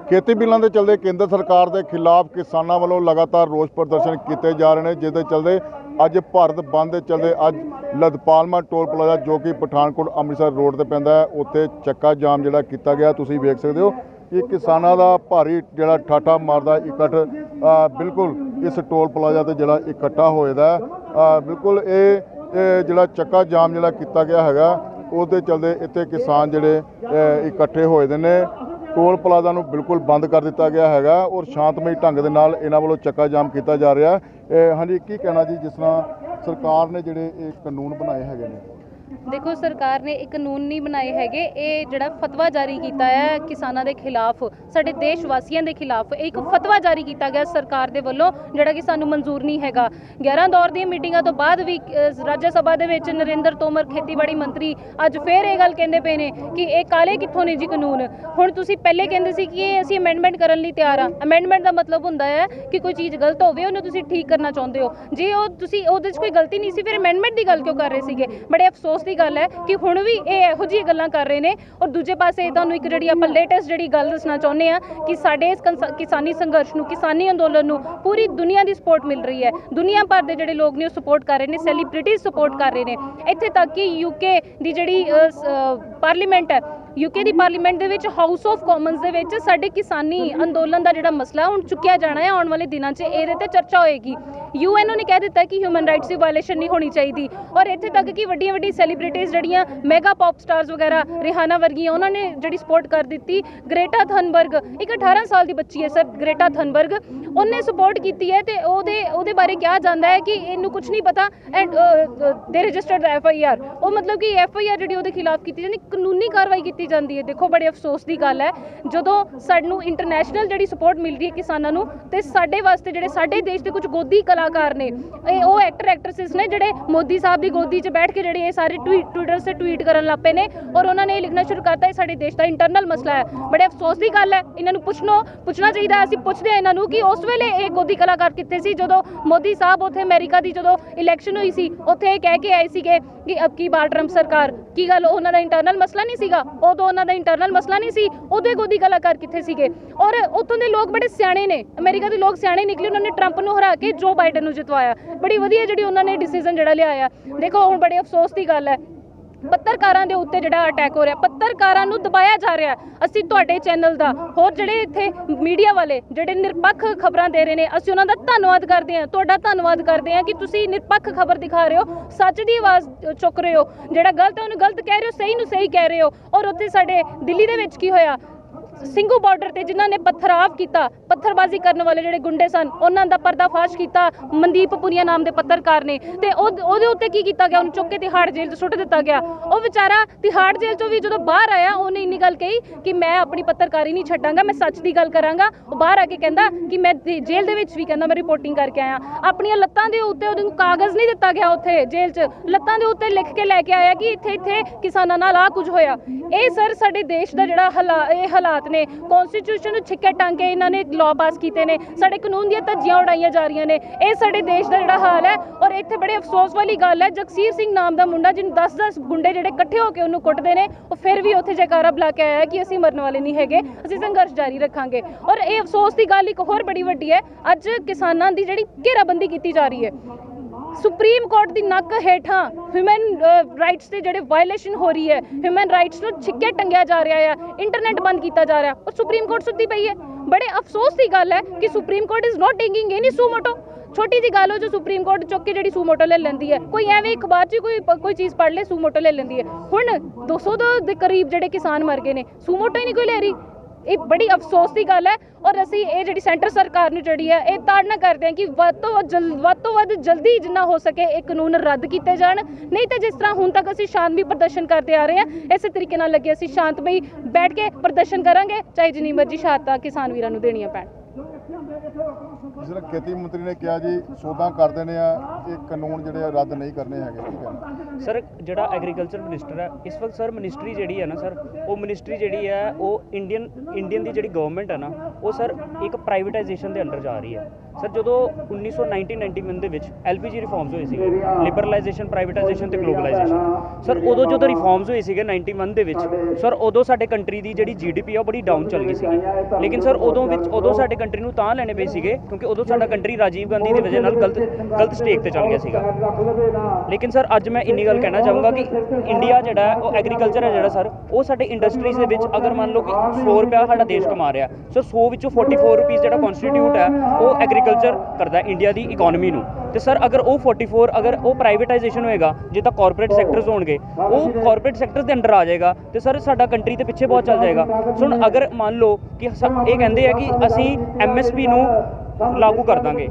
खेती बिलों के चलते केंद्र सरकार के खिलाफ किसानों वालों लगातार रोष प्रदर्शन किए जा रहे हैं, जिसके चलते अज भारत बंद के चलते अज लदपालमा टोल प्लाजा जो कि पठानकोट अमृतसर रोड पर पैंदा है उत्थे चक्का जाम जिहड़ा किया गया। तुसीं वेख सकते हो कि किसानों का भारी जिहड़ा ठाठा मारदा इकट्ठ बिल्कुल इस टोल प्लाजा ते जिहड़ा इकट्ठा होएदा बिल्कुल ये जिहड़ा चक्का जाम जिहड़ा किया गया है उसदे चलते इत्थे किसान जिहड़े इकट्ठे होए दे ने। टोल प्लाजा नूं बिल्कुल बंद कर दिता गया है और शांतमई ढंग दे नाल इन्हां वालों चक्का जाम किया जा रहा है। हाँ जी, की कहना जी जिस तरह सरकार ने जिहड़े कानून बनाए हैगे ने? देखो, सरकार ने एक कानून नहीं बनाए हैगे, ये जिहड़ा फतवा जारी किया है किसानों के खिलाफ, साडे देश वासियों के खिलाफ एक फतवा जारी किया गया सरकार के वलों जिहड़ा कि सानू मंजूर नहीं हैगा। 11 दौर दी मीटिंगां तो बाद भी राज्य सभा दे विच नरेंद्र तोमर खेतीबाड़ी मंत्री अज फिर ये गल कहंदे पे ने कि ये काले कित्थों ने जी कानून। हुण तुसीं पहले कहंदे सी कि असीं अमेंडमेंट करन लई तैयार हां। अमेंडमेंट का मतलब हुंदा है कि कोई चीज़ गलत होवे उहनूं तुसीं ठीक करना चाहुंदे हो। जे ओह तुसीं ओहदे च कोई गलती नहीं सी फिर अमेंडमेंट की गल क्यों कर रहे सीगे? बड़े अफसोस की गल है कि हुण भी ये इहो जिही गल्लां कर रहे हैं। और दूजे पासे तुहानूं एक जिहड़ी आपां लेटेस्ट जिहड़ी गल दसना चाहुंदे आ कि साडे इस किसानी संघर्ष नूं, किसानी अंदोलन नूं पूरी दुनिया की सपोर्ट मिल रही है। दुनिया भर के जिहड़े लोग ने वो सपोर्ट कर रहे हैं, सैलीब्रिटीज़ सपोर्ट कर रहे हैं। इत्थे तक कि यूके की जिहड़ी पार्लीमेंट है, यूके की पार्लीमेंट के हाउस ऑफ कॉमन्स के साडे किसानी अंदोलन का जिहड़ा मसला हुण चुक्या जाना है। आने वाले दिनों में इहदे ते चर्चा होएगी। UN ने कह दिता कि ह्यूमन राइट्स की वायलेशन नहीं होनी चाहिए। और इत्थे तक कि वड्डियां वड्डी सैलीब्रिटीज़ जिहड़ियां मेगा पॉप स्टार्स वगैरह रिहाना वर्गियां उन्होंने जिहड़ी सपोर्ट कर दी। ग्रेटा थनबर्ग एक 18 साल की बच्ची है सर, ग्रेटा थनबर्ग, उन्हें सपोर्ट की है। तो ਉਹਦੇ बारे कहा जाता है कि इनू कुछ नहीं पता एंड दे रजिस्टर्ड FIR। वो मतलब कि FIR जी ਉਹਦੇ खिलाफ की जाती, कानूनी कार्रवाई की जाती है। देखो, बड़े अफसोस की गल है जो सानू इंटरनेशनल जी सपोर्ट मिल रही है किसानों को, तो साडे वास्ते जिहड़े साडे देश के कुछ गोदी कलाकार ने, वो एक्टर एक्ट्रेसिस ने जिहड़े मोदी साहब की गोदी च बैठ के जिहड़े ये सारे ट्विटर से ट्वीट करन लग पे ने और उन्होंने ये लिखना शुरू करता है साडे देश का इंटरनल मसला है। बड़े अफसोस की गल है, इन्होंने पुछना चाहिए। असीं पुछदे हां इन्हों कि उस वेले ये गोदी कलाकार कित्थे सी जदों मोदी साहब उत्थे अमेरिका की जदों इलैक्शन हुई सी, उत्थे कह के आए सीगे कि अब की बार ट्रंप सरकार की गल उन्हां दा इंटरनल मसला नहीं सीगा, उदों उन्हां दा इंटरनल मसला नहीं सी, उहदे गोदी कलाकार कित्थे सीगे। और उत्थों दे लोग बड़े सियाणे ने, अमेरिका के लोग सियाणे निकले, उन्होंने ट्रंप नूं हरा के जो बाइडन नूं जितवाया। बड़ी वधिया जिहड़ी उन्होंने डिसीजन जिहड़ा लिया। देखो, हुण बड़े अफसोस की गल है पत्रकारां दे उत्ते जिहड़ा अटैक हो रहा, पत्रकारां नूं दबाया जा रहा। असीं तुहाडे चैनल दा होर जिहड़े इत्थे मीडिया वाले जिहड़े निरपक्ष खबरां दे रहे ने, असीं उन्हां दा धन्नवाद करदे हां, तुहाडा धन्नवाद करदे हां कि तुसीं निरपक्ष खबर दिखा रहे हो, सच दी आवाज़ चुक रहे हो, जिहड़ा गलत है उहनूं गलत कह रहे हो, सही नूं सही कह रहे हो। और उत्थे साडे दिल्ली दे विच की होया, ਸਿੰਘੂ ਬਾਰਡਰ ਤੇ ਜਿਨ੍ਹਾਂ ਨੇ ਪੱਥਰਾਵ ਕੀਤਾ, ਪੱਥਰਬਾਜ਼ੀ ਕਰਨ ਵਾਲੇ ਜਿਹੜੇ ਗੁੰਡੇ ਸਨ, ਉਹਨਾਂ ਦਾ ਪਰਦਾਫਾਸ਼ ਕੀਤਾ ਮਨਦੀਪ ਪੁਨੀਆ ਨਾਮ ਦੇ ਪੱਤਰਕਾਰ ਨੇ। ਤੇ ਉਹਦੇ ਉੱਤੇ ਕੀ ਕੀਤਾ ਗਿਆ? ਉਹਨੂੰ ਚੁੱਕ ਕੇ ਤਿਹਾੜ ਜੇਲ੍ਹ 'ਚ ਸੁੱਟ ਦਿੱਤਾ ਗਿਆ। ਉਹ ਵਿਚਾਰਾ ਤਿਹਾੜ ਜੇਲ੍ਹ 'ਚੋਂ ਵੀ ਜਦੋਂ ਬਾਹਰ ਆਇਆ ਉਹਨੇ ਇੰਨੀ ਗੱਲ ਕਹੀ ਕਿ ਮੈਂ ਆਪਣੀ ਪੱਤਰਕਾਰੀ ਨਹੀਂ ਛੱਡਾਂਗਾ, ਮੈਂ ਸੱਚ ਦੀ ਗੱਲ ਕਰਾਂਗਾ। ਉਹ ਬਾਹਰ ਆ ਕੇ ਕਹਿੰਦਾ ਕਿ ਮੈਂ ਜੇਲ੍ਹ ਦੇ ਵਿੱਚ ਵੀ ਕਹਿੰਦਾ ਮੈਂ ਰਿਪੋਰਟਿੰਗ ਕਰਕੇ ਆਇਆ। ਆਪਣੀਆਂ ਲੱਤਾਂ ਦੇ ਉੱਤੇ ਉਹਨੂੰ ਕਾਗਜ਼ ਨਹੀਂ ਦਿੱਤਾ ਗਿਆ, ਉੱਥੇ ਜੇਲ੍ਹ 'ਚ ਲੱਤਾਂ ਦੇ ਉੱਤੇ ਲਿਖ ਕੇ ਲੈ ਕੇ ਆਇਆ ਕਿ ਇੱਥੇ ਕਿਸਾਨਾਂ ਨਾਲ ਆ ਕੁਝ ਹੋਇਆ। ਇਹ ਸਰ ਸਾਡੇ ਦੇਸ਼ ਦਾ ਜਿਹੜਾ ਹਾਲਾਤ ਨੇ, ਕਨਸਟੀਟਿਊਸ਼ਨ ਨੂੰ ਛਿੱਕੇ ਟੰਗ ਕੇ ਇਹਨਾਂ ਨੇ ਲਾਅ ਪਾਸ ਕੀਤੇ ਨੇ, ਸਾਡੇ ਕਾਨੂੰਨ ਦੀਆਂ ਧੱਜੀਆਂ ਉਡਾਈਆਂ ਜਾ ਰਹੀਆਂ ਨੇ। ਇਹ ਸਾਡੇ ਦੇਸ਼ ਦਾ ਜਿਹੜਾ ਹਾਲ ਹੈ। ਔਰ ਇੱਥੇ ਬੜੇ ਅਫਸੋਸ ਵਾਲੀ ਗੱਲ ਹੈ, ਜਗਸੀਰ ਸਿੰਘ ਨਾਮ ਦਾ ਮੁੰਡਾ ਜਿਹਨੂੰ 10-10 ਗੁੰਡੇ ਜਿਹੜੇ ਇਕੱਠੇ ਹੋ ਕੇ ਉਹਨੂੰ ਕੁੱਟਦੇ ਨੇ, ਉਹ ਫਿਰ ਵੀ ਉੱਥੇ ਜੈਕਾਰਾ ਬੁਲਾ ਕੇ ਆਇਆ ਕਿ ਅਸੀਂ ਮਰਨ ਵਾਲੇ ਨਹੀਂ ਹੈਗੇ, ਅਸੀਂ ਸੰਘਰਸ਼ ਜਾਰੀ ਰੱਖਾਂਗੇ। ਔਰ ਇਹ ਅਫਸੋਸ ਦੀ ਗੱਲ ਇੱਕ ਹੋਰ ਬੜੀ ਵੱਡੀ ਹੈ, ਅੱਜ ਕਿਸਾਨਾਂ ਦੀ ਜਿਹੜੀ ਘੇਰਾਬੰਦੀ ਕੀਤੀ ਜਾ ਰਹੀ ਹੈ, ਸੁਪਰੀਮ ਕੋਰਟ ਦੀ ਨੱਕ ਹੇਠਾਂ ਹਿਊਮਨ ਰਾਈਟਸ ਦੇ ਜਿਹੜੇ ਵਾਇਲੇਸ਼ਨ ਹੋ ਰਹੀ ਹੈ, ਹਿਊਮਨ ਰਾਈਟਸ ਨੂੰ ਛਿੱਕੇ ਟੰਗਿਆ ਜਾ ਰਿਹਾ ਹੈ, ਇੰਟਰਨੈਟ ਬੰਦ ਕੀਤਾ ਜਾ ਰਿਹਾ, ਔਰ ਸੁਪਰੀਮ ਕੋਰਟ ਸੁੱਤੀ ਪਈ ਹੈ। ਬੜੇ ਅਫਸੋਸ ਦੀ ਗੱਲ ਹੈ ਕਿ supreme court is not taking any suo motu. ਛੋਟੀ ਜੀ ਗੱਲ ਹੋ ਜੋ ਸੁਪਰੀਮ ਕੋਰਟ ਚੁੱਕ ਕੇ ਜਿਹੜੀ ਸੂਮੋਟੋ ਲੈ ਲੈਂਦੀ ਹੈ, ਕੋਈ ਐਵੇਂ ਅਖਬਾਰ 'ਚ ਕੋਈ ਚੀਜ਼ ਪੜ੍ਹ ਲੈ ਸੂਮੋਟੋ ਲੈ ਲੈਂਦੀ ਹੈ। ਹੁਣ 200 ਦੇ ਕਰੀਬ ਜਿਹੜੇ ਕਿਸਾਨ ਮਰ ਗਏ ਨੇ, ਸੂਮੋਟੋ ਹੀ ਨਹੀਂ ਕੋਈ ਲੈ ਰਹੀ। ਇਹ ਬੜੀ ਅਫਸੋਸ ਦੀ ਗੱਲ ਹੈ। ਔਰ ਅਸੀਂ ਇਹ ਜਿਹੜੀ ਸੈਂਟਰ ਸਰਕਾਰ ਨੂੰ ਜਿਹੜੀ ਹੈ ਇਹ ਤਾੜਨਾ ਕਰਦੇ ਹਾਂ ਕਿ ਵੱਧ ਤੋਂ ਵੱਧ ਜਲਦੀ ਜਿੰਨਾ ਹੋ ਸਕੇ ਇਹ ਕਾਨੂੰਨ ਰੱਦ ਕੀਤੇ ਜਾਣ। ਨਹੀਂ ਤਾਂ ਜਿਸ ਤਰ੍ਹਾਂ ਹੁਣ ਤੱਕ ਅਸੀਂ ਸ਼ਾਂਤਮਈ ਪ੍ਰਦਰਸ਼ਨ ਕਰਦੇ ਆ ਰਹੇ ਹਾਂ, ਇਸੇ ਤਰੀਕੇ ਨਾਲ ਲੱਗੇ ਅਸੀਂ ਸ਼ਾਂਤਮਈ ਬੈਠ ਕੇ ਪ੍ਰਦਰਸ਼ਨ ਕਰਾਂਗੇ, ਚਾਹੇ ਜਿੰਨੀ ਮਰਜ਼ੀ ਸ਼ਹਾਦਤਾਂ ਕਿਸਾਨ ਵੀਰਾਂ ਨੂੰ ਦੇਣੀਆਂ ਪੈਣ। ਜਿਸ ਤਰ੍ਹਾਂ ਖੇਤੀ ਮੰਤਰੀ ਨੇ ਕਿਹਾ ਜੀ ਸੋਧਾਂ ਕਰ ਦੇਣੇ ਆ, ਇਹ ਕਾਨੂੰਨ ਜਿਹੜੇ ਆ ਰੱਦ ਨਹੀਂ ਕਰਨੇ ਹੈਗੇ, ਕੀ ਕਹਿਣਾ ਸਰ? ਜਿਹੜਾ ਐਗਰੀਕਲਚਰ ਮਿਨਿਸਟਰ ਹੈ ਇਸ ਵਕਤ ਸਰ, ਮਿਨਿਸਟਰੀ ਜਿਹੜੀ ਹੈ ਨਾ ਸਰ, ਉਹ ਮਿਨਿਸਟਰੀ ਜਿਹੜੀ ਹੈ ਉਹ ਇੰਡੀਅਨ ਦੀ ਜਿਹੜੀ ਗਵਰਨਮੈਂਟ ਹੈ ਨਾ, ਉਹ ਸਰ ਇੱਕ ਪ੍ਰਾਈਵੇਟਾਈਜੇਸ਼ਨ ਦੇ ਅੰਡਰ ਜਾ ਰਹੀ ਹੈ। ਸਰ ਜਦੋਂ 1991 ਦੇ ਵਿੱਚ LPG ਰਿਫਾਰਮਸ ਹੋਏ ਸੀਗੇ, ਲਿਬਰਲਾਈਜੇਸ਼ਨ, ਪ੍ਰਾਈਵੇਟਾਈਜੇਸ਼ਨ ਤੇ ਗਲੋਬਲਾਈਜੇਸ਼ਨ, ਸਰ ਉਦੋਂ ਜਦੋਂ ਰਿਫਾਰਮਸ ਹੋਏ ਸੀਗੇ 91 ਦੇ ਵਿੱਚ, ਸਰ ਉਦੋਂ ਸਾਡੇ ਕੰਟਰੀ ਦੀ ਜਿਹੜੀ GDP ਆ ਉਹ ਬੜੀ ਡਾਊਨ ਚੱਲ ਗਈ ਸੀਗੀ। ਲੇਕਿਨ ਸਰ ਉਦੋਂ ਸਾਡੇ ਕੰਟਰੀ ਨੂੰ ਤਾਂ ਲੈਣੇ ਪਏ ਸੀਗੇ ਕਿਉਂਕਿ ਉਦੋਂ ਸਾਡਾ ਕੰਟਰੀ ਰਾਜੀਵ ਗਾਂਧੀ ਦੀ ਵਜ੍ਹਾ ਨਾਲ ਗਲਤ ਸਟੇਕ ਤੇ ਚੱਲ ਗਿਆ ਸੀਗਾ। ਲੇਕਿਨ ਸਰ ਅੱਜ ਮੈਂ ਇੰਨੀ ਗੱਲ ਕਹਿਣਾ ਚਾਹੂੰਗਾ ਕਿ ਇੰਡੀਆ ਜਿਹੜਾ ਉਹ ਐਗਰੀਕਲਚਰ ਹੈ ਜਿਹੜਾ ਸਰ, ਉਹ ਸਾਡੇ ਇੰਡਸਟਰੀਜ਼ ਦੇ ਵਿੱਚ ਅਗਰ ਮੰਨ ਲਓ ਕਿ 100 ਰੁਪਇਆ ਸਾਡਾ ਦੇਸ਼ ਕਮਾ ਰਿਹਾ, ਸਰ 100 ਵਿੱਚੋਂ 44 ਰੁਪੀਸ ਜਿਹੜਾ ਕਨਸਟੀਟਿਊਟ ਹੈ ਉਹ ਐਗਰੀਕਲਚਰ ਕਰਦਾ ਇੰਡੀਆ ਦੀ ਇਕਨੋਮੀ ਨੂੰ। ਤੇ ਸਰ ਅਗਰ ਉਹ 44 ਅਗਰ ਉਹ ਪ੍ਰਾਈਵੇਟਾਈਜੇਸ਼ਨ ਹੋਏਗਾ, ਜਿੱਦਾਂ ਕਾਰਪੋਰੇਟ ਸੈਕਟਰਸ ਹੋਣਗੇ, ਉਹ ਕਾਰਪੋਰੇਟ ਸੈਕਟਰਸ ਦੇ ਅੰਡਰ ਆ ਜਾਏਗਾ ਤੇ ਸਰ ਸਾਡਾ ਕੰਟਰੀ ਤੇ ਪਿੱਛੇ ਬਹੁਤ ਚੱਲ ਜਾਏਗਾ। ਹੁਣ ਅਗਰ ਮੰਨ ਲਓ ਕਿ ਇਹ ਕਹਿੰਦੇ ਆ ਕਿ ਅਸੀਂ MSP ਨੂੰ ਲਾਗੂ ਕਰ ਦਾਂਗੇ,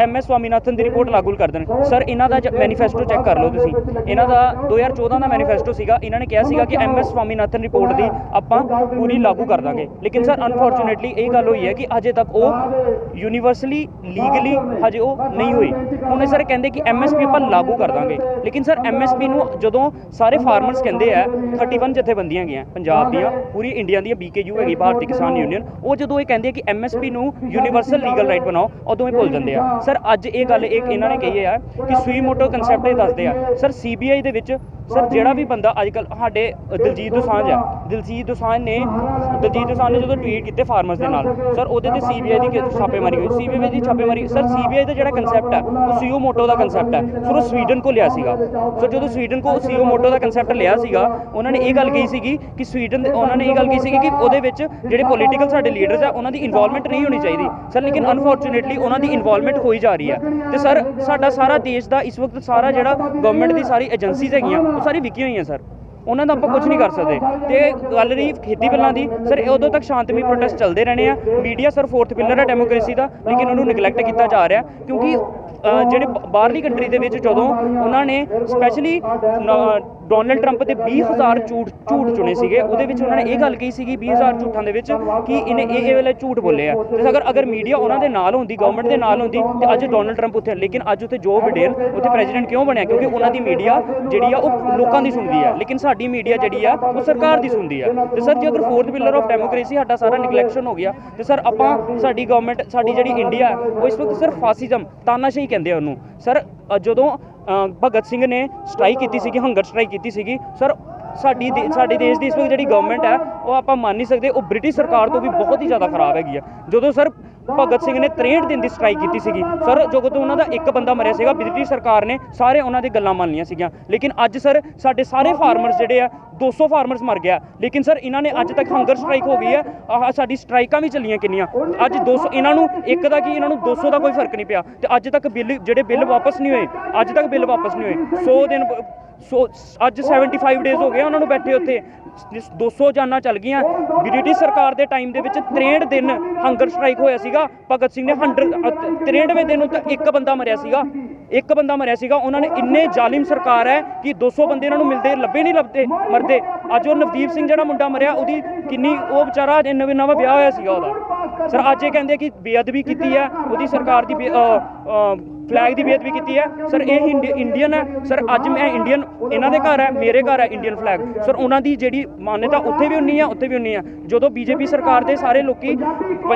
MS ਸਵਾਮੀਨਾਥਨ ਦੀ ਰਿਪੋਰਟ ਲਾਗੂ ਕਰ ਦੇਣ। ਸਰ ਇਹਨਾਂ ਦਾ ਮੈਨੀਫੈਸਟੋ ਚੈੱਕ ਕਰ ਲਓ ਤੁਸੀਂ, ਇਹਨਾਂ ਦਾ 2014 ਦਾ ਮੈਨੀਫੈਸਟੋ ਸੀਗਾ। ਇਹਨਾਂ ਨੇ ਕਿਹਾ ਸੀਗਾ ਕਿ MS ਸਵਾਮੀਨਾਥਨ ਰਿਪੋਰਟ ਦੀ ਆਪਾਂ ਪੂਰੀ ਲਾਗੂ ਕਰ ਦਾਂਗੇ। ਲੇਕਿਨ ਸਰ ਅਨਫੋਰਚੂਨੇਟਲੀ ਇਹ ਗੱਲ ਹੋਈ ਹੈ ਕਿ ਅਜੇ ਤੱਕ ਉਹ ਯੂਨੀਵਰਸਲੀ ਲੀਗਲੀ ਹਜੇ ਉਹ ਨਹੀਂ ਹੋਈ। ਹੁਣ ਸਰ ਕਹਿੰਦੇ ਕਿ MSP ਆਪਾਂ ਲਾਗੂ ਕਰ ਦਾਂਗੇ, ਲੇਕਿਨ ਸਰ MSP ਨੂੰ ਜਦੋਂ ਸਾਰੇ ਫਾਰਮਰਸ ਕਹਿੰਦੇ ਆ, 31 ਜਥੇਬੰਦੀਆਂ ਗਈਆਂ ਪੰਜਾਬ ਦੀਆਂ, ਪੂਰੀ ਇੰਡੀਆ ਦੀਆਂ, BKU ਹੈਗੀ ਭਾਰਤੀ ਕਿਸਾਨ ਯੂਨੀਅਨ, ਉਹ ਜਦੋਂ ਇਹ ਕਹਿੰਦੇ ਆ ਕਿ MSP ਨੂੰ ਯੂਨੀਵਰਸਲ ਲੀਗਲ ਬਣਾਓ, ਉਦੋਂ ਹੀ ਭੁੱਲ ਜਾਂਦੇ ਆ। ਸਰ ਅੱਜ ਇਹ ਗੱਲ ਇਹਨਾਂ ਨੇ ਕਹੀ ਹੈ ਕਿ ਸੂਈ ਮੋਟੋ ਕਨਸੈਪਟ ਇਹ ਦੱਸਦੇ ਆ। ਸਰ CBI ਦੇ ਵਿੱਚ ਸਰ ਜਿਹੜਾ ਵੀ ਬੰਦਾ ਅੱਜ ਕੱਲ੍ਹ ਸਾਡੇ ਦਲਜੀਤ ਦੋਸਾਂਝ ਨੇ ਜਦੋਂ ਟਵੀਟ ਕੀਤੇ ਫਾਰਮਰਸ ਦੇ ਨਾਲ, ਸਰ ਉਹਦੇ ਤੇ CBI ਦੀ ਛਾਪੇਮਾਰੀ ਹੋਈ। CBI ਦੀ ਛਾਪੇਮਾਰੀ, ਸਰ CBI ਦਾ ਜਿਹੜਾ ਕਨਸੈਪਟ ਹੈ ਉਹ ਸੀਓ ਮੋਟੋ ਦਾ ਕਨਸੈਪਟ ਹੈ। ਸਰ ਉਹ ਸਵੀਡਨ ਕੋ ਲਿਆ ਸੀਗਾ। ਸਰ ਜਦੋਂ ਸਵੀਡਨ ਕੋ ਸੀਓ ਮੋਟੋ ਦਾ ਕਨਸੈਪਟ ਲਿਆ ਸੀਗਾ, ਉਹਨਾਂ ਨੇ ਇਹ ਗੱਲ ਕਹੀ ਸੀਗੀ ਕਿ ਉਹਦੇ ਵਿੱਚ ਜਿਹੜੇ ਪੋਲੀਟੀਕਲ ਸਾਡੇ ਲੀਡਰਸ ਆ ਉਹਨਾਂ ਦੀ ਇਨਵੋਲਵਮੈਂਟ ਨਹੀਂ ਹੋਣੀ ਚਾਹੀਦੀ। ਸਰ ਲੇਕਿਨ ਅਨਫੋਰਚੂਨੇਟਲੀ ਉਹਨਾਂ ਦੀ ਇਨਵੋਲਵਮੈਂਟ ਹੋਈ ਜਾ ਰਹੀ ਹੈ। ਤੇ ਸਰ ਸਾਡਾ ਸਾਰਾ ਦੇਸ਼ ਦਾ ਇਸ ਵਕਤ ਸਾਰਾ ਜਿਹੜਾ ਗਵਰਨਮੈਂਟ ਦੀ ਸਾਰੀ ਏਜੰਸੀਜ਼ ਹੈਗੀਆਂ ਉਹ ਸਾਰੀ ਵਿਕੀਆਂ ਹੋਈਆਂ ਸਰ, ਉਹਨਾਂ ਦਾ ਆਪਾਂ ਕੁਝ ਨਹੀਂ ਕਰ ਸਕਦੇ। ਤੇ ਗੱਲ ਰਹੀ ਖੇਤੀ ਬਿੱਲਾਂ ਦੀ, ਸਰ ਉਦੋਂ ਤੱਕ ਸ਼ਾਂਤਮਈ ਪ੍ਰੋਟੈਸਟ ਚੱਲਦੇ ਰਹਿਣੇ ਆ। ਮੀਡੀਆ ਸਰ 4th ਪਿਲਰ ਹੈ ਡੈਮੋਕ੍ਰੇਸੀ ਦਾ, ਲੇਕਿਨ ਉਹਨੂੰ ਨੈਗਲੈਕਟ ਕੀਤਾ ਜਾ ਰਿਹਾ ਕਿਉਂਕਿ ਜਿਹੜੇ ਬਾਹਰਲੀ ਕੰਟਰੀ ਦੇ ਵਿੱਚ ਜਦੋਂ ਉਹਨਾਂ ਨੇ ਸਪੈਸ਼ਲੀ ਡੋਨਲਡ ਟਰੰਪ ਦੇ 20,000 ਝੂਠ ਚੁਣੇ ਸੀਗੇ, ਉਹਦੇ ਵਿੱਚ ਉਹਨਾਂ ਨੇ ਇਹ ਗੱਲ ਕਹੀ ਸੀਗੀ 20,000 ਝੂਠਾਂ ਦੇ ਵਿੱਚ ਕਿ ਇਹਨੇ ਇਹ ਵੇਲੇ ਝੂਠ ਬੋਲੇ ਆ। ਤੇ ਅਗਰ ਮੀਡੀਆ ਉਹਨਾਂ ਦੇ ਨਾਲ ਹੁੰਦੀ, ਗਵਰਨਮੈਂਟ ਦੇ ਨਾਲ ਹੁੰਦੀ, ਤੇ ਅੱਜ ਡੋਨਲਡ ਟਰੰਪ ਉੱਥੇ, ਲੇਕਿਨ ਅੱਜ ਉੱਥੇ ਜੋ ਬਿਡੇਨ ਉੱਥੇ ਪ੍ਰੈਜ਼ੀਡੈਂਟ ਕਿਉਂ ਬਣਿਆ? ਕਿਉਂਕਿ ਉਹਨਾਂ ਦੀ ਮੀਡੀਆ ਜਿਹੜੀ ਆ ਉਹ ਲੋਕਾਂ ਦੀ ਸੁਣਦੀ ਆ, ਲੇਕਿਨ ਸਾਡੀ ਮੀਡੀਆ ਜਿਹੜੀ ਆ ਉਹ ਸਰਕਾਰ ਦੀ ਸੁਣਦੀ ਆ। ਤੇ ਸਰ ਜੇ ਅਗਰ 4th ਪਿਲਰ ਆਫ ਡੈਮੋਕ੍ਰੇਸੀ ਸਾਡਾ ਸਾਰਾ ਨਿਗਲੈਕਸ਼ਨ ਹੋ ਗਿਆ, ਤੇ ਸਰ ਆਪਾਂ ਸਾਡੀ ਗਵਰਨਮੈਂਟ, ਸਾਡੀ ਜਿਹੜੀ ਇੰਡੀਆ ਉਹ ਇਸ ਵਕਤ ਸਿਰਫ ਫਾਸਿਜ਼ਮ, ਤਾਨਾਸ਼ਾਹੀ ਕਹਿੰਦੇ ਆ ਉਹਨੂੰ। ਸਰ ਜਦੋਂ ਭਗਤ ਸਿੰਘ ਨੇ ਸਟ੍ਰਾਈਕ ਕੀਤੀ ਸੀਗੀ, ਹੰਗਰ ਸਟ੍ਰਾਈਕ ਕੀਤੀ ਸੀਗੀ, ਸਰ ਸਾਡੇ ਦੇਸ਼ ਦੀ ਇਸ ਵਕਤ ਜਿਹੜੀ ਗਵਰਨਮੈਂਟ ਹੈ ਉਹ ਆਪਾਂ ਮੰਨ ਨਹੀਂ ਸਕਦੇ, ਉਹ ਬ੍ਰਿਟਿਸ਼ ਸਰਕਾਰ ਤੋਂ ਵੀ ਬਹੁਤ ਹੀ ਜ਼ਿਆਦਾ ਖਰਾਬ ਹੈਗੀ ਆ। ਜਦੋਂ ਸਰ ਭਗਤ ਸਿੰਘ ਨੇ 63 ਦਿਨ ਦੀ ਸਟ੍ਰਾਈਕ ਕੀਤੀ ਸੀਗੀ, ਸਰ ਜਦੋਂ ਉਹਨਾਂ ਦਾ ਇੱਕ ਬੰਦਾ ਮਰਿਆ ਸੀਗਾ, ਬ੍ਰਿਟਿਸ਼ ਸਰਕਾਰ ਨੇ ਸਾਰੇ ਉਹਨਾਂ ਦੀ ਗੱਲਾਂ ਮੰਨ ਲਈਆਂ ਸੀਗੀਆਂ। ਲੇਕਿਨ ਅੱਜ ਸਰ ਸਾਡੇ ਸਾਰੇ ਫਾਰਮਰਸ ਜਿਹੜੇ ਆ 200 ਫਾਰਮਰਸ ਮਰ ਗਿਆ, ਲੇਕਿਨ ਸਰ ਇਹਨਾਂ ਨੇ ਅੱਜ ਤੱਕ ਹੰਗਰ ਸਟ੍ਰਾਈਕ ਹੋ ਗਈ ਹੈ। ਸਾਡੀ ਸਟ੍ਰਾਈਕਾਂ ਵੀ ਚੱਲੀਆਂ ਕਿੰਨੀਆਂ, ਅੱਜ 200, ਇਹਨਾਂ ਨੂੰ ਇੱਕ ਦਾ ਕੀ ਇਹਨਾਂ ਨੂੰ 200 ਦਾ ਕੋਈ ਫਰਕ ਨਹੀਂ ਪਿਆ। ਤੇ ਅੱਜ ਤੱਕ ਬਿੱਲ ਵਾਪਸ ਨਹੀਂ ਹੋਏ, ਅੱਜ ਤੱਕ ਬਿੱਲ ਵਾਪਸ ਨਹੀਂ ਹੋਏ। 100 ਦਿਨ ਅੱਜ 75 ਡੇਜ਼ ਹੋ ਗਏ ਉਹਨਾਂ ਨੂੰ ਬੈਠੇ ਉੱਥੇ, 200 ਜਾਨਾਂ ਚੱਲ ਗਈਆਂ। ਬ੍ਰਿਟਿਸ਼ ਸਰਕਾਰ ਦੇ ਟਾਈਮ ਦੇ ਵਿੱਚ 63 ਦਿਨ ਹੰਗਰ ਸਟ੍ਰਾਈਕ ਹੋਇਆ ਸੀਗਾ। ਭਗਤ ਸਿੰਘ ਨੇ 63ਵੇਂ ਦਿਨ ਉੱਤੇ ਇੱਕ ਬੰਦਾ ਮਰਿਆ ਸੀਗਾ। ਉਹਨਾਂ ਨੇ ਇੰਨੇ ਜ਼ਾਲਿਮ ਸਰਕਾਰ ਹੈ ਕਿ 200 ਬੰਦੇ ਇਹਨਾਂ ਨੂੰ ਲੱਭੇ ਨਹੀਂ ਮਰਦੇ। ਅੱਜ ਉਹ ਨਵਦੀਪ ਸਿੰਘ ਜਿਹੜਾ ਮੁੰਡਾ ਮਰਿਆ ਉਹਦੀ ਕਿੰਨੀ ਉਹ ਵਿਚਾਰਾ ਨਵਾਂ ਵਿਆਹ ਹੋਇਆ ਸੀਗਾ ਉਹਦਾ ਸਰ। ਅੱਜ ਇਹ ਕਹਿੰਦੇ ਕਿ ਬੇਅਦਬੀ ਕੀਤੀ ਹੈ ਉਹਦੀ ਸਰਕਾਰ ਦੀ ਫਲੈਗ ਦੀ ਬੇਅਦਬੀ ਕੀਤੀ ਹੈ ਸਰ। ਇਹ ਇੰਡੀਅਨ ਹੈ ਸਰ। ਅੱਜ ਮੈਂ ਇੰਡੀਅਨ, ਇਹਨਾਂ ਦੇ ਘਰ ਹੈ, ਮੇਰੇ ਘਰ ਹੈ ਇੰਡੀਅਨ ਫਲੈਗ ਸਰ। ਉਹਨਾਂ ਦੀ ਜਿਹੜੀ ਮਾਨਤਾ ਉੱਥੇ ਵੀ ਉਨੀ ਆ, ਉੱਥੇ ਵੀ ਉਨੀ ਆ। ਜਦੋਂ ਬੀਜੇਪੀ ਸਰਕਾਰ ਦੇ ਸਾਰੇ ਲੋਕੀ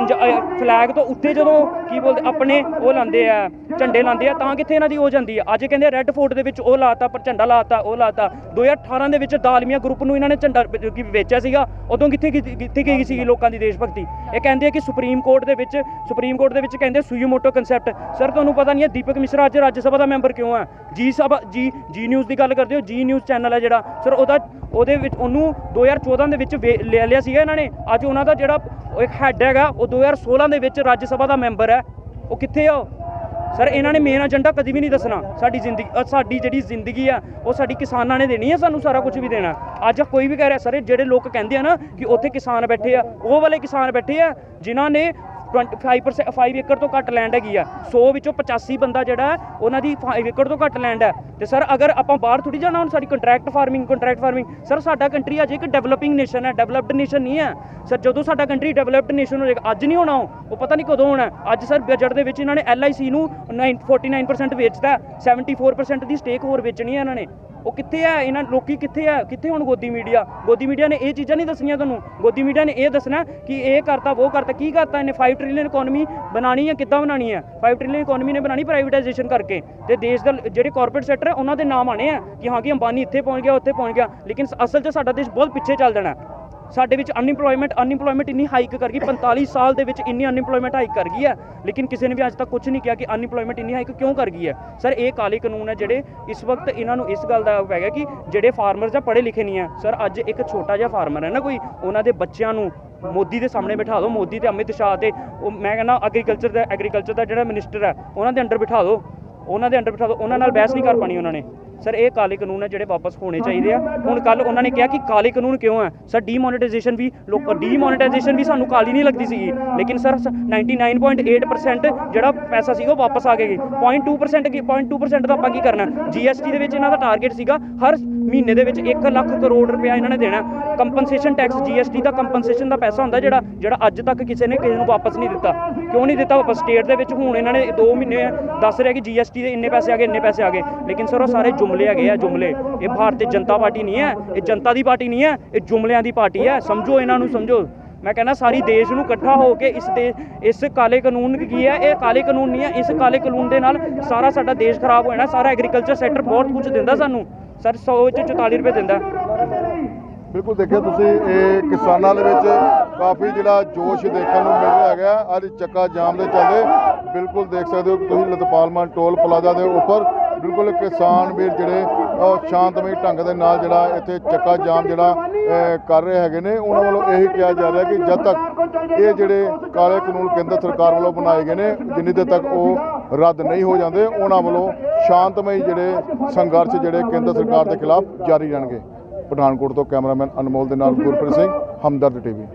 ਫਲੈਗ ਤੋਂ ਉੱਤੇ ਜਦੋਂ ਕੀ ਬੋਲਦੇ ਆਪਣੇ ਉਹ ਲਾਉਂਦੇ ਆ, ਝੰਡੇ ਲਾਉਂਦੇ ਆ, ਤਾਂ ਕਿੱਥੇ ਇਹਨਾਂ ਦੀ ਹੋ ਜਾਂਦੀ ਆ। ਅੱਜ ਕਹਿੰਦੇ ਰੈੱਡ ਫੋਰਟ ਦੇ ਵਿੱਚ ਉਹ ਲਾਤਾ, ਪਰ ਝੰਡਾ ਲਾਤਾ, ਉਹ ਲਾਤਾ। 2018 ਦੇ ਵਿੱਚ ਦਾਲਮੀਆ ਗਰੁੱਪ ਨੂੰ ਇਹਨਾਂ ਨੇ ਝੰਡਾ ਵੇਚਿਆ ਸੀਗਾ, ਉਦੋਂ ਕਿੱਥੇ ਗਈ ਸੀਗੀ ਲੋਕਾਂ ਦੀ ਦੇਸ਼ ਭਗਤੀ। ਇਹ ਕਹਿੰਦੇ ਆ ਕਿ ਸੁਪਰੀਮ ਕੋਰਟ ਦੇ ਵਿੱਚ ਕਹਿੰਦੇ ਸੁਯੋਮੋਟੋ ਕਨਸੈਪਟ। ਸਰ ਤੁਹਾਨੂੰ ਪਤਾ ਨਹੀਂ ਹੈ ਦੀਪਕ ਮਿਸ਼ਰਾ ਅੱਜ ਰਾਜ ਸਭਾ ਦਾ ਮੈਂਬਰ ਕਿਉਂ ਹੈ? ਜੀ ਨਿਊਜ਼ ਦੀ ਗੱਲ ਕਰਦੇ ਹੋ, ਜੀ ਨਿਊਜ਼ ਚੈਨਲ ਹੈ ਜਿਹੜਾ ਸਰ, ਉਹਦੇ ਵਿੱਚ ਉਹਨੂੰ 2014 ਦੇ ਵਿੱਚ ਲੈ ਲਿਆ ਸੀਗਾ ਇਹਨਾਂ ਨੇ। ਅੱਜ ਉਹਨਾਂ ਦਾ ਜਿਹੜਾ ਇੱਕ ਹੈੱਡ ਹੈਗਾ ਉਹ 2016 ਦੇ ਵਿੱਚ ਰਾਜ ਸਭਾ ਦਾ ਮੈਂਬਰ ਹੈ। ਉਹ ਕਿੱਥੇ ਆ ਸਰ? ਇਹਨਾਂ ਨੇ ਮੇਨ ਏਜੰਡਾ ਕਦੀ ਵੀ ਨਹੀਂ ਦੱਸਣਾ। ਸਾਡੀ ਜਿਹੜੀ ਜ਼ਿੰਦਗੀ ਆ ਉਹ ਸਾਡੀ ਕਿਸਾਨਾਂ ਨੇ ਦੇਣੀ ਹੈ, ਸਾਨੂੰ ਸਾਰਾ ਕੁਝ ਵੀ ਦੇਣਾ। ਅੱਜ ਕੋਈ ਵੀ ਕਹਿ ਰਿਹਾ ਸਰ, ਜਿਹੜੇ ਲੋਕ ਕਹਿੰਦੇ ਆ ਨਾ ਕਿ ਉੱਥੇ ਕਿਸਾਨ ਬੈਠੇ ਆ, ਉਹ ਵਾਲੇ ਕਿਸਾਨ ਬੈਠੇ ਆ ਜਿਨ੍ਹਾਂ ਨੇ 5 ਏਕੜ ਤੋਂ ਘੱਟ ਲੈਂਡ ਹੈਗੀ ਆ। 100 ਵਿੱਚੋਂ 85 ਬੰਦਾ ਜਿਹੜਾ ਉਹਨਾਂ ਦੀ 5 ਏਕੜ ਤੋਂ ਘੱਟ ਲੈਂਡ ਹੈ। ਤੇ ਸਰ ਅਗਰ ਆਪਾਂ ਬਾਹਰ ਥੋੜੀ ਜਾਣਾ, ਹੁਣ ਸਾਡੀ ਕੰਟਰੈਕਟ ਫਾਰਮਿੰਗ ਸਰ। ਸਾਡਾ ਕੰਟਰੀ ਅਜੇ ਇੱਕ ਡਿਵੈਲਪਿੰਗ ਨੇਸ਼ਨ ਹੈ, ਡਿਵੈਲਪਡ ਨੇਸ਼ਨ ਨਹੀਂ ਹੈ ਸਰ। ਜਦੋਂ ਸਾਡਾ ਕੰਟਰੀ ਡਿਵੈਲਪਡ ਨੇਸ਼ਨ ਹੋ ਜਾਏਗਾ, ਅੱਜ ਨਹੀਂ ਹੋਣਾ ਉਹ ਪਤਾ ਨਹੀਂ ਕਦੋਂ ਹੋਣਾ। ਅੱਜ ਸਰ ਬਜਟ ਦੇ ਵਿੱਚ ਇਹਨਾਂ ਨੇ LIC ਨੂੰ 49% ਵੇਚਦਾ, 74% ਦੀ ਸਟੇਕ ਹੋਰ ਵੇਚਣੀ ਹੈ ਇਹਨਾਂ ਨੇ। ਉਹ ਕਿੱਥੇ ਹੈ? ਇਹਨਾਂ ਲੋਕੀ ਕਿੱਥੇ ਹੈ? ਕਿੱਥੇ ਹੁਣ ਗੋਦੀ ਮੀਡੀਆ ਨੇ ਇਹ ਚੀਜ਼ਾਂ ਨਹੀਂ ਦੱਸਣੀਆਂ ਤੁਹਾਨੂੰ। ਗੋਦੀ ਮੀਡੀਆ ਨੇ ਇਹ ਦੱਸਣਾ ਕਿ ਇਹ ਕਰਤਾ, ਉਹ ਕਰਤਾ। ਕੀ ਕਰਤਾ ਇਹਨੇ? 5 ਟ੍ਰਿਲੀਅਨ ਇਕਨੋਮੀ ਬਣਾਣੀ ਹੈ। ਕਿੱਦਾਂ ਬਣਾਣੀ ਹੈ? 5 ਟ੍ਰਿਲੀਅਨ ਇਕਨੋਮੀ ਨੇ ਬਣਾਣੀ ਪ੍ਰਾਈਵੇਟਾਈਜੇਸ਼ਨ ਕਰਕੇ। ਤੇ ਦੇਸ਼ ਦਾ ਜਿਹੜੇ ਕਾਰਪੋਰੇਟ ਸੈਕਟਰ ਹੈ ਉਹਨਾਂ ਦੇ ਨਾਮ ਆਣੇ ਆ ਕਿ ਹਾਂ ਕਿ ਅੰਬਾਨੀ ਇੱਥੇ ਪਹੁੰਚ ਗਿਆ, ਉੱਥੇ ਪਹੁੰਚ ਗਿਆ। ਲੇਕਿਨ ਅਸਲ 'ਚ ਸਾਡਾ ਦੇਸ਼ ਬਹੁਤ ਪਿੱਛੇ ਚੱਲ ਜਾਣਾ। ਸਾਡੇ ਵਿੱਚ ਅਨਇੰਪਲੋਇਮੈਂਟ ਇੰਨੀ ਹਾਈਕ ਕਰ ਗਈ, 45 ਸਾਲ ਦੇ ਵਿੱਚ ਇੰਨੀ ਅਨਇੰਪਲੋਇਮੈਂਟ ਹਾਈਕ ਕਰ ਗਈ ਹੈ। ਲੇਕਿਨ ਕਿਸੇ ਨੇ ਵੀ ਅੱਜ ਤੱਕ ਕੁਝ ਨਹੀਂ ਕਿਹਾ ਕਿ ਅਨਇੰਪਲੋਇਮੈਂਟ ਇੰਨੀ ਹਾਈਕ ਕਿਉਂ ਕਰ ਗਈ ਹੈ। ਸਰ ਇਹ ਕਾਲੇ ਕਾਨੂੰਨ ਹੈ ਜਿਹੜੇ ਇਸ ਵਕਤ ਇਹਨਾਂ ਨੂੰ ਇਸ ਗੱਲ ਦਾ ਪੈ ਗਿਆ ਕਿ ਜਿਹੜੇ ਫਾਰਮਰਸ ਜਾਂ ਪੜ੍ਹੇ ਲਿਖੇ ਨਹੀਂ ਹੈ। ਸਰ ਅੱਜ ਇੱਕ ਛੋਟਾ ਜਿਹਾ ਫਾਰਮਰ ਹੈ ਨਾ ਕੋਈ, ਉਹਨਾਂ ਦੇ ਬੱਚਿਆਂ ਨੂੰ ਮੋਦੀ ਦੇ ਸਾਹਮਣੇ ਬਿਠਾ ਦਿਓ, ਮੋਦੀ ਤੇ ਅਮਿਤ ਸ਼ਾਹ ਤੇ ਉਹ ਮੈਂ ਕਹਿੰਦਾ ਐਗਰੀਕਲਚਰ ਦਾ ਜਿਹੜਾ ਮਿਨਿਸਟਰ ਹੈ ਉਹਨਾਂ ਦੇ ਅੰਡਰ ਬਿਠਾ ਦਿਓ, ਉਹਨਾਂ ਨਾਲ ਬਹਿਸ ਨਹੀਂ ਕਰ ਪਾਣੀ ਉਹਨਾਂ ਨੇ। ਸਰ ਇਹ ਕਾਲੇ ਕਾਨੂੰਨ ਹੈ ਜਿਹੜੇ ਵਾਪਸ ਹੋਣੇ ਚਾਹੀਦੇ ਆ। ਹੁਣ ਕੱਲ ਉਹਨਾਂ ਨੇ ਕਿਹਾ ਕਿ ਕਾਲੇ ਕਾਨੂੰਨ ਕਿਉਂ ਹੈ ਸਰ? ਡੀਮੋਨੇਟਾਈਜੇਸ਼ਨ ਵੀ ਸਾਨੂੰ ਕਾਲੀ ਨਹੀਂ ਲੱਗਦੀ ਸੀਗੀ, ਲੇਕਿਨ ਸਰ 99.8% ਜਿਹੜਾ ਪੈਸਾ ਸੀਗਾ ਉਹ ਵਾਪਸ ਆ ਗਿਆ। 0.2% ਦਾ ਆਪਾਂ ਕੀ ਕਰਨਾ? GST ਦੇ ਵਿੱਚ ਇਹਨਾਂ ਦਾ ਟਾਰਗੇਟ ਸੀਗਾ ਹਰ ਮਹੀਨੇ ਦੇ ਵਿੱਚ 1 ਲੱਖ ਕਰੋੜ ਰੁਪਇਆ ਇਹਨਾਂ ਨੇ ਦੇਣਾ। ਕੰਪਨਸੇਸ਼ਨ ਟੈਕਸ GST ਦਾ ਕੰਪਨਸੇਸ਼ਨ ਦਾ ਪੈਸਾ ਹੁੰਦਾ ਜਿਹੜਾ ਅੱਜ ਤੱਕ ਕਿਸੇ ਨੂੰ ਵਾਪਸ ਨਹੀਂ ਦਿੱਤਾ। ਕਿਉਂ ਨਹੀਂ ਦਿੱਤਾ ਵਾਪਸ? ਸਟੇਟ ਦੇ ਵਿੱਚ ਹੁਣ ਇਹਨਾਂ ਨੇ 2 ਮਹੀਨੇ ਦੱਸ ਰਿਹਾ ਕਿ GST ਦੇ ਇੰਨੇ ਪੈਸੇ ਆ ਗਏ, ਲੇਕਿਨ ਸਰ ਉਹ ਸਾਰੇ ਜੁਮਲੇ ਹੈਗੇ ਆ, ਜੁਮਲੇ। ਇਹ ਭਾਰਤੀ ਜਨਤਾ ਪਾਰਟੀ ਨਹੀਂ ਹੈ, ਇਹ ਜਨਤਾ ਦੀ ਪਾਰਟੀ ਨਹੀਂ ਹੈ, ਇਹ ਜੁਮਲਿਆਂ ਦੀ ਪਾਰਟੀ ਹੈ। ਸਮਝੋ ਇਹਨਾਂ ਨੂੰ, ਸਮਝੋ। ਮੈਂ ਕਹਿੰਦਾ ਸਾਰੀ ਦੇਸ਼ ਨੂੰ ਇਕੱਠਾ ਹੋ ਕੇ ਇਸ ਕਾਲੇ ਕਾਨੂੰਨ ਕੀ ਹੈ? ਇਹ ਕਾਲੇ ਕਾਨੂੰਨ ਨਹੀਂ ਹੈ। ਇਸ ਕਾਲੇ ਕਾਨੂੰਨ ਦੇ ਨਾਲ ਸਾਰਾ ਸਾਡਾ ਦੇਸ਼ ਖਰਾਬ ਹੋ ਜਾਣਾ। ਸਾਰਾ ਐਗਰੀਕਲਚਰ ਸੈਕਟਰ ਬਹੁਤ ਕੁਝ ਦਿੰਦਾ ਸਾਨੂੰ ਸਰ, 100 'ਚ 44 ਰੁਪਏ ਦਿੰਦਾ। ਬਿਲਕੁਲ ਦੇਖਿਆ ਤੁਸੀਂ, ਇਹ ਕਿਸਾਨਾਂ ਦੇ ਵਿੱਚ ਕਾਫੀ ਜਿਹੜਾ ਜੋਸ਼ ਦੇਖਣ ਨੂੰ ਮਿਲ ਰਿਹਾ ਹੈਗਾ। ਅੱਜ ਚੱਕਾ ਜਾਮ ਦੇ ਚੱਲਦੇ ਬਿਲਕੁਲ ਦੇਖ ਸਕਦੇ ਹੋ ਤੁਸੀਂ ਲਤਪਾਲਮਾ ਟੋਲ ਪਲਾਜ਼ਾ ਦੇ ਉੱਪਰ ਬਿਲਕੁਲ ਕਿਸਾਨ ਵੀਰ ਜਿਹੜੇ ਸ਼ਾਂਤਮਈ ਢੰਗ ਦੇ ਨਾਲ ਜਿਹੜਾ ਇੱਥੇ ਚੱਕਾ ਜਾਮ ਜਿਹੜਾ ਕਰ ਰਹੇ ਹੈਗੇ ਨੇ। ਉਹਨਾਂ ਵੱਲੋਂ ਇਹੀ ਕਿਹਾ ਜਾ ਰਿਹਾ ਕਿ ਜਦ ਤੱਕ ਇਹ ਜਿਹੜੇ ਕਾਲੇ ਕਾਨੂੰਨ ਕੇਂਦਰ ਸਰਕਾਰ ਵੱਲੋਂ ਬਣਾਏ ਗਏ ਨੇ, ਜਿੰਨੀ ਦੇਰ ਤੱਕ ਉਹ ਰੱਦ ਨਹੀਂ ਹੋ ਜਾਂਦੇ, ਉਹਨਾਂ ਵੱਲੋਂ ਸ਼ਾਂਤਮਈ ਜਿਹੜੇ ਸੰਘਰਸ਼ ਜਿਹੜੇ ਕੇਂਦਰ ਸਰਕਾਰ ਦੇ ਖਿਲਾਫ ਜਾਰੀ ਰਹਿਣਗੇ। ਪਠਾਨਕੋਟ ਤੋਂ ਕੈਮਰਾਮੈਨ ਅਨਮੋਲ ਦੇ ਨਾਲ ਗੁਰਪ੍ਰੀਤ ਸਿੰਘ, ਹਮਦਰਦ TV।